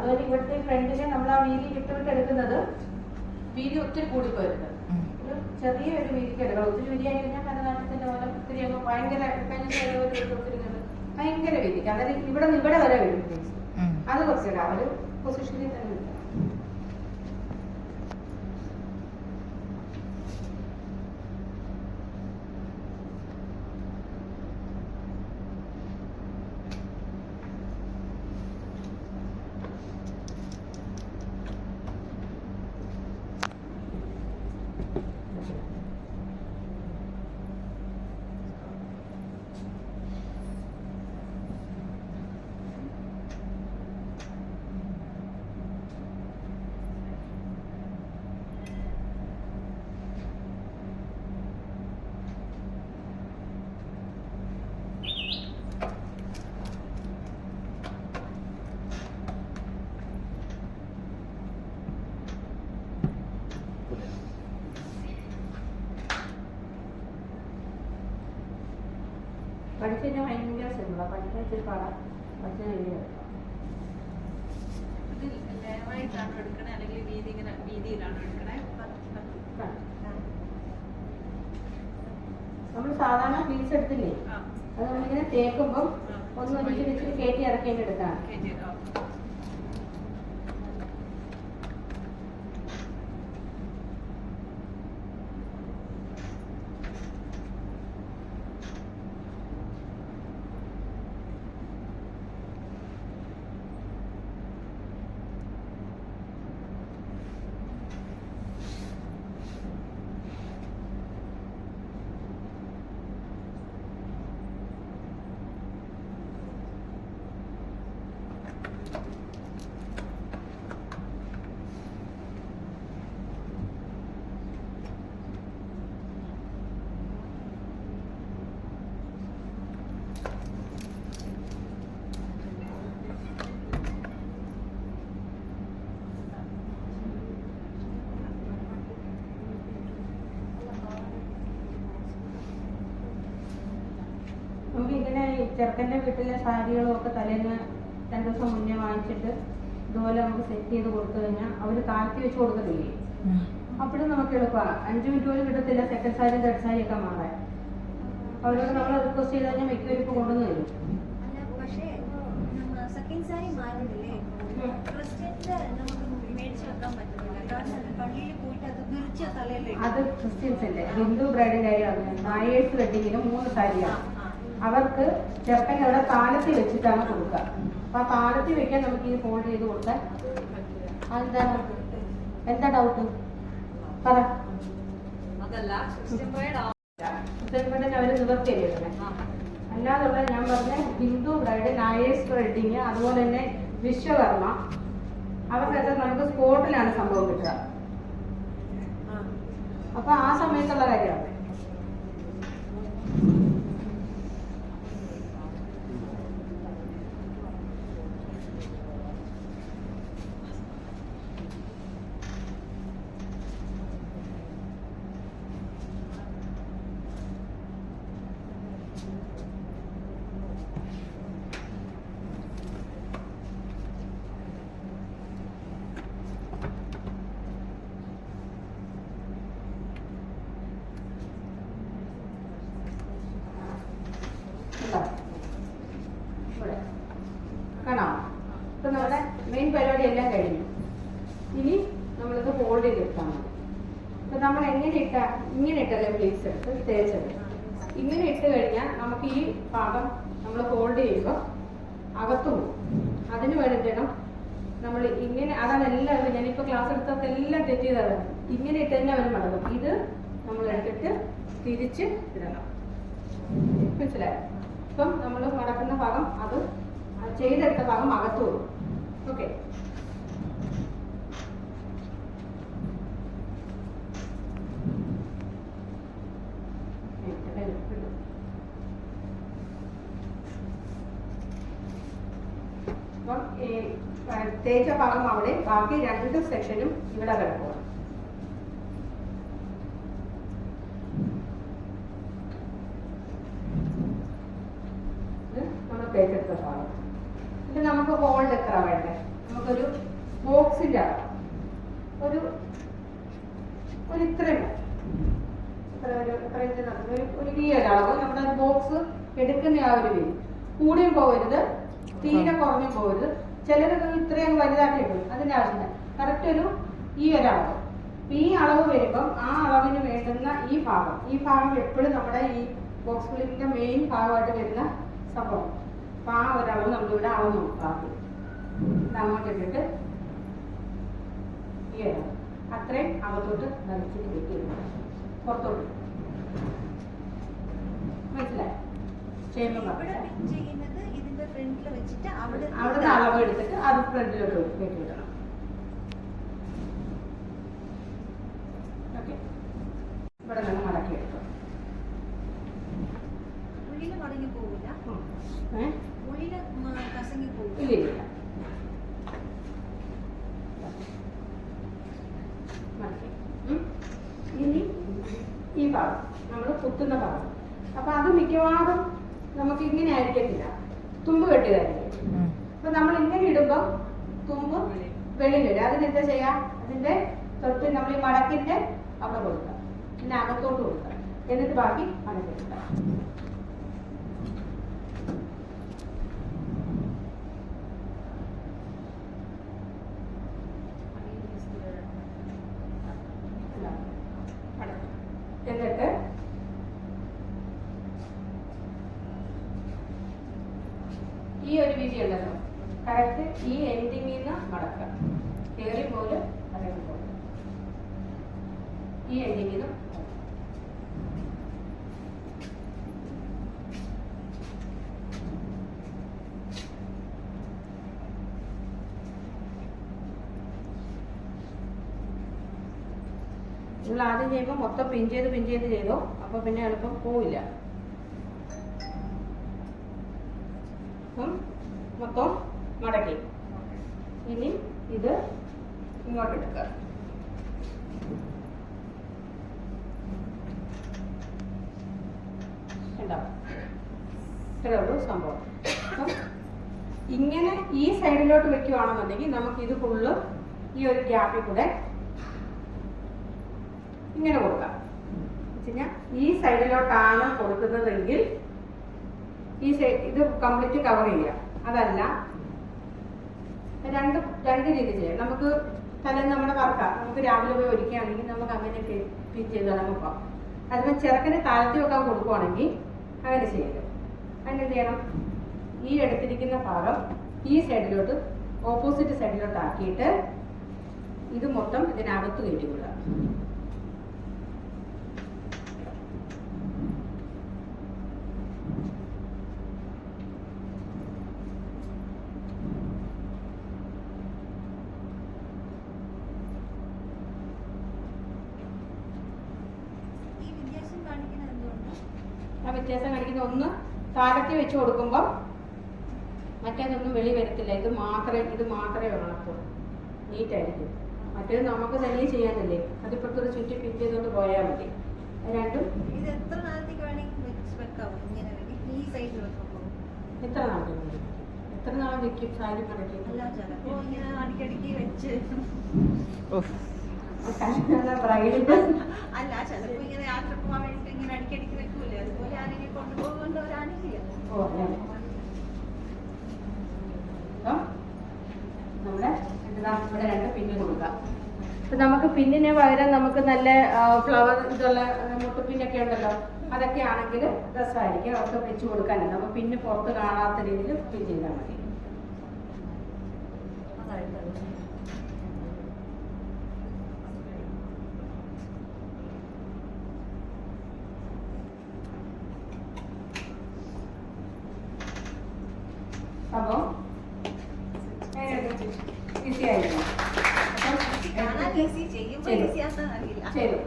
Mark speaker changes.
Speaker 1: അതുപോലെ ഇവിടുത്തെ ഫ്രണ്ടില് നമ്മൾ ആ വീതി വിട്ടെടുക്കുന്നത് വീതി ഒത്തിരി കൂടിപ്പോയത്. ഒരു ചെറിയൊരു വീതിക്ക് എടുക്കണം. ഒത്തിരി വീതിയായി കഴിഞ്ഞാൽ ഭരതനാട്യത്തിന്റെ പോലെ ഒത്തിരി അങ്ങ് ഭയങ്കര ഒത്തിരി ഭയങ്കര വീതിക്ക്, അതായത് ഇവിടെ വരെ വരും ഫേസ്. അത് കുറച്ചിടാം, ഒരു പൊസിഷനിൽ തന്നെ കിട്ടാം. പഠിച്ചു കഴിഞ്ഞാൽ ഭയങ്കര സിമ്പിളാണ്, പഠിക്കാൻ ഇച്ചിരി പാടാം, പഠിച്ചു കഴിഞ്ഞാൽ നമ്മൾ സാധാരണ പീസ് എടുത്തില്ലേ, അത് നമ്മളിങ്ങനെ തേക്കുമ്പം ഒന്ന് ഇച്ചിരി കയറ്റി ഇറക്കേണ്ടി എടുക്കാം. നമുക്ക് ഇങ്ങനെ ചെറുക്കൻ്റെ വീട്ടിലെ സാരികളും ഒക്കെ തലേന്ന് 2 ദിവസം മുന്നേ വാങ്ങിച്ചിട്ട് ഇതുപോലെ നമുക്ക് സെറ്റ് ചെയ്ത് കൊടുത്തു കഴിഞ്ഞാൽ അവർ കാലത്തി വെച്ച് കൊടുക്കത്തില്ലേ, അപ്പോഴും നമുക്ക് എളുപ്പമാണ്. 5 മിനിറ്റ് പോലും കിട്ടത്തില്ല സെക്കൻഡ് സാരി തേർഡ് സാരി ഒക്കെ മാറാൻ. അവരോട് നമ്മൾ റിക്വസ്റ്റ് ചെയ്ത് കഴിഞ്ഞാൽ മിക്കവരിപ്പോൾ കൊണ്ടുവന്ന് തരും. അത് ക്രിസ്ത്യൻസിന്റെ ഹിന്ദു ബ്രൈഡിന്റെ കാര്യം. നായേഴ്സ് വെഡിങ്ങിന് 3 സാരിയാണ്. അവർക്ക് ചെറുക്കൻ അവിടെ താലത്തിൽ വെച്ചിട്ടാണ് കൊടുക്കുക. അപ്പൊ ആ താലത്തിൽ വെക്കാൻ നമുക്ക് ഈ ഫോൾഡ് ചെയ്ത് കൊടുക്കാൻ അതെന്താണ്, എന്താ ഡൗട്ട് പറ. അവര് നിവർത്തി എഴുതണേ. അല്ലാതുള്ള ഞാൻ പറഞ്ഞ ഹിന്ദു ബ്രൈഡ്, നായേഴ്സ് വെഡിങ്, അതുപോലെ തന്നെ വിശ്വകർമ്മ, അവർക്കൊക്കെ നമുക്ക് സ്പോട്ടിലാണ് സംഭവം കിട്ടുക. അപ്പൊ ആ സമയത്തുള്ള കാര്യമാണ്. കാണാം. ഇപ്പൊ നമ്മുടെ മെയിൻ പരിപാടി എല്ലാം കഴിഞ്ഞു. ഇനി നമ്മളിത് ഫോൾഡ് ചെയ്തെടുത്താൽ മതി. ഇപ്പൊ നമ്മൾ ഇങ്ങനെ ഇട്ടല്ലേ പ്ലീസ് എടുത്ത് തേച്ചത്. ഇങ്ങനെ ഇട്ട് കഴിഞ്ഞാൽ നമുക്ക് ഈ ഭാഗം നമ്മൾ ഫോൾഡ് ചെയ്യുമ്പോൾ അകത്തു പോകും. അതിന് വേണ്ടിയിട്ടാണ് നമ്മൾ ഇങ്ങനെ, അതാണ് എല്ലാവരും ഞാനിപ്പോൾ ക്ലാസ് എടുത്തപ്പോൾ എല്ലാം തെറ്റ് ചെയ്തതാണ്. ഇങ്ങനെ ഇട്ട് തന്നെ അവർ മടങ്ങും. ഇത് നമ്മൾ എടുത്തിട്ട് തിരിച്ച് ഇടണം. മനസ്സിലായോ? ഇപ്പം നമ്മൾ മടക്കുന്ന ഭാഗം അത് ചെയ്തെടുത്ത ഭാഗം അകത്തു പോകും. ഓക്കെ, അപ്പം തേച്ച ഭാഗം അവിടെ, ബാക്കി 2 സെക്ഷനും ഇവിടെ കിടക്കുക. ഇത് നമ്മൾ തേച്ചെടുത്ത ഭാഗം. ഇത് നമുക്ക് ഹോൾഡ് എത്ര വേണ്ടേ? നമുക്കൊരു ബോക്സിന്റെ അളവ് ഒരു ഇത്രയും ഒരു ഈ ഒരളവ് നമ്മുടെ ബോക്സ് എടുക്കുന്ന ആ ഒരു വീതി കൂടിയും പോകരുത്, തീരെ കുറഞ്ഞും പോകരുത്. ചിലരൊക്കെ ഇത്രയും വലുതാക്കി ഇടും, അതിന്റെ ആവശ്യമില്ല. കറക്റ്റ് ഈ ഒരളവ്. ഈ അളവ് വരുമ്പം ആ അളവിന് വേണ്ടുന്ന ഈ ഭാഗം എപ്പോഴും നമ്മുടെ ഈ ബോക്സ് ക്ലിപ്പിന്റെ മെയിൻ ഭാഗമായിട്ട് വരുന്ന സംഭവം. അപ്പൊ ആ ഒരളവ് നമ്മളിവിടെ അളവ് നോക്കാം. അങ്ങോട്ട് ഇട്ടിട്ട് ഈ അളവ് അത്രയും അകത്തോട്ട് വലിച്ചിട്ട് വെക്കുക, പുറത്തോട്ട്. മനസ്സിലായി? അവിടുത്തെ അളവ് എടുത്തിട്ട് അത് ഫ്രണ്ടിലോട്ട് കയറ്റി വിടണം. ഓക്കെ, ഇവിടെ നിന്ന് മടക്കി എടുക്കും. ഇല്ല ഇനി ഈ ഭാഗം നമ്മൾ കുത്തുന്ന ഭാഗം. അപ്പൊ അത് മിക്കവാറും നമുക്ക് ഇങ്ങനെ ആയിരിക്കത്തില്ല, തുമ്പ് കെട്ടിയതായിരിക്കും. അപ്പൊ നമ്മൾ ഇങ്ങനെ ഇടുമ്പോ തുമ്പ് വെളിയിൽ വരും. അതിനെന്താ ചെയ്യാ? അതിന്റെ തൊട്ട് നമ്മൾ ഈ മടക്കിന്റെ അവിടെ കൊടുക്കാം, പിന്നെ അകത്തോട്ട് കൊടുക്കാം, എന്നിട്ട് ബാക്കി മടക്കെടുക്കാം. എന്നിട്ട് ഈ ഒരു വീതി ഉണ്ടല്ലോ, കറക്റ്റ് ഈ എൻഡിങ്ങിൽ നിന്ന് മടക്കാം. കയറി പോലെ അല്ലെങ്കിൽ പോലെ ഈ എൻഡിങ്ങിൽ നിന്ന് നിങ്ങൾ ആദ്യം ചെയ്യുമ്പോൾ മൊത്തം പിൻ ചെയ്ത് ചെയ്തോ, അപ്പൊ പിന്നെ എളുപ്പം പോവില്ല. മൊത്തം മടക്കി ഇനി ഇത് ഇങ്ങോട്ട് എടുക്കുക. ഇത്രേ ഉള്ളൂ സംഭവം. അപ്പം ഇങ്ങനെ ഈ സൈഡിലോട്ട് വെക്കുകയാണെന്നുണ്ടെങ്കിൽ നമുക്ക് ഇത് ഫുള്ള് ഈ ഒരു ഗ്യാപ്പിൽ കൂടെ ഇങ്ങനെ കൊടുക്കാം. ഈ സൈഡിലോട്ടാണ് കൊടുക്കുന്നതെങ്കിൽ ഈ ഇത് കംപ്ലീറ്റ് കവർ ചെയ്യാം. അതല്ല, രണ്ട് രീതി ചെയ്യാം. നമുക്ക് തലേന്ന് നമ്മുടെ വർക്കാം, നമുക്ക് രാവിലെ പോയി ഒരുക്കുകയാണെങ്കിൽ നമുക്ക് അങ്ങനെ പിൻ ചെയ്ത് നമുക്ക് അതിന് ചിറക്കിന് താഴ്ത്തി വെക്കാൻ കൊടുക്കുവാണെങ്കിൽ അങ്ങനെ ചെയ്യരുത്. അതിനെന്ത് ചെയ്യണം? ഈ എടുത്തിരിക്കുന്ന ഭാഗം ഈ സൈഡിലോട്ട് ഓപ്പോസിറ്റ് സൈഡിലോട്ട് ആക്കിയിട്ട് ഇത് മൊത്തം ഇതിനകത്ത് കയറ്റി വിടുക. ആ വ്യത്യാസം കാണിക്കുന്ന ഒന്ന് താഴത്തേക്ക് വെച്ച് കൊടുക്കുമ്പോൾ മറ്റേതൊന്നും വെളി വരത്തില്ല. ഇത് മാത്രമേ ഉള്ളപ്പോൾ നീറ്റായിരിക്കും. മറ്റേത് നമുക്ക് തന്നെ ചെയ്യാനല്ലേ, അതിപ്പുറത്തൊരു ചുറ്റി പിൻ ചെയ്തുകൊണ്ട് പോയാൽ മതി. രണ്ടും എത്ര നാളത്തേക്ക് എത്ര നാൾ വെക്കും? സാരി മടക്കി ബ്രൈഡിന്റെ
Speaker 2: അല്ല, ചിലപ്പോ ഇങ്ങനെ യാത്ര പോകാൻ വേണ്ടിട്ട് ഇങ്ങനെ അടിക്കടിക്ക് വെക്കൂലേ, അതുപോലെ ആരെങ്കിലും കൊണ്ടുപോകുന്നവരാണെങ്കിൽ
Speaker 1: നമ്മുടെ ഇവിടെ രണ്ട് പിന്ന് കൊടുക്കാം. അപ്പൊ നമുക്ക് പിന്നിന് പകരം നമുക്ക് നല്ല ഫ്ലവർ ഇതുള്ള മുട്ടുപിന്നൊക്കെ ഉണ്ടല്ലോ, അതൊക്കെ ആണെങ്കിൽ രസമായിരിക്കും. അവർക്ക് വെച്ച് കൊടുക്കാനുണ്ട്. നമുക്ക് പിന്നെ പുറത്ത് കാണാത്ത രീതിയിൽ പിൻ ചെയ്താൽ മതി. അപ്പോ ഈസി ആയിരിക്കും.
Speaker 2: ചെയ്യും.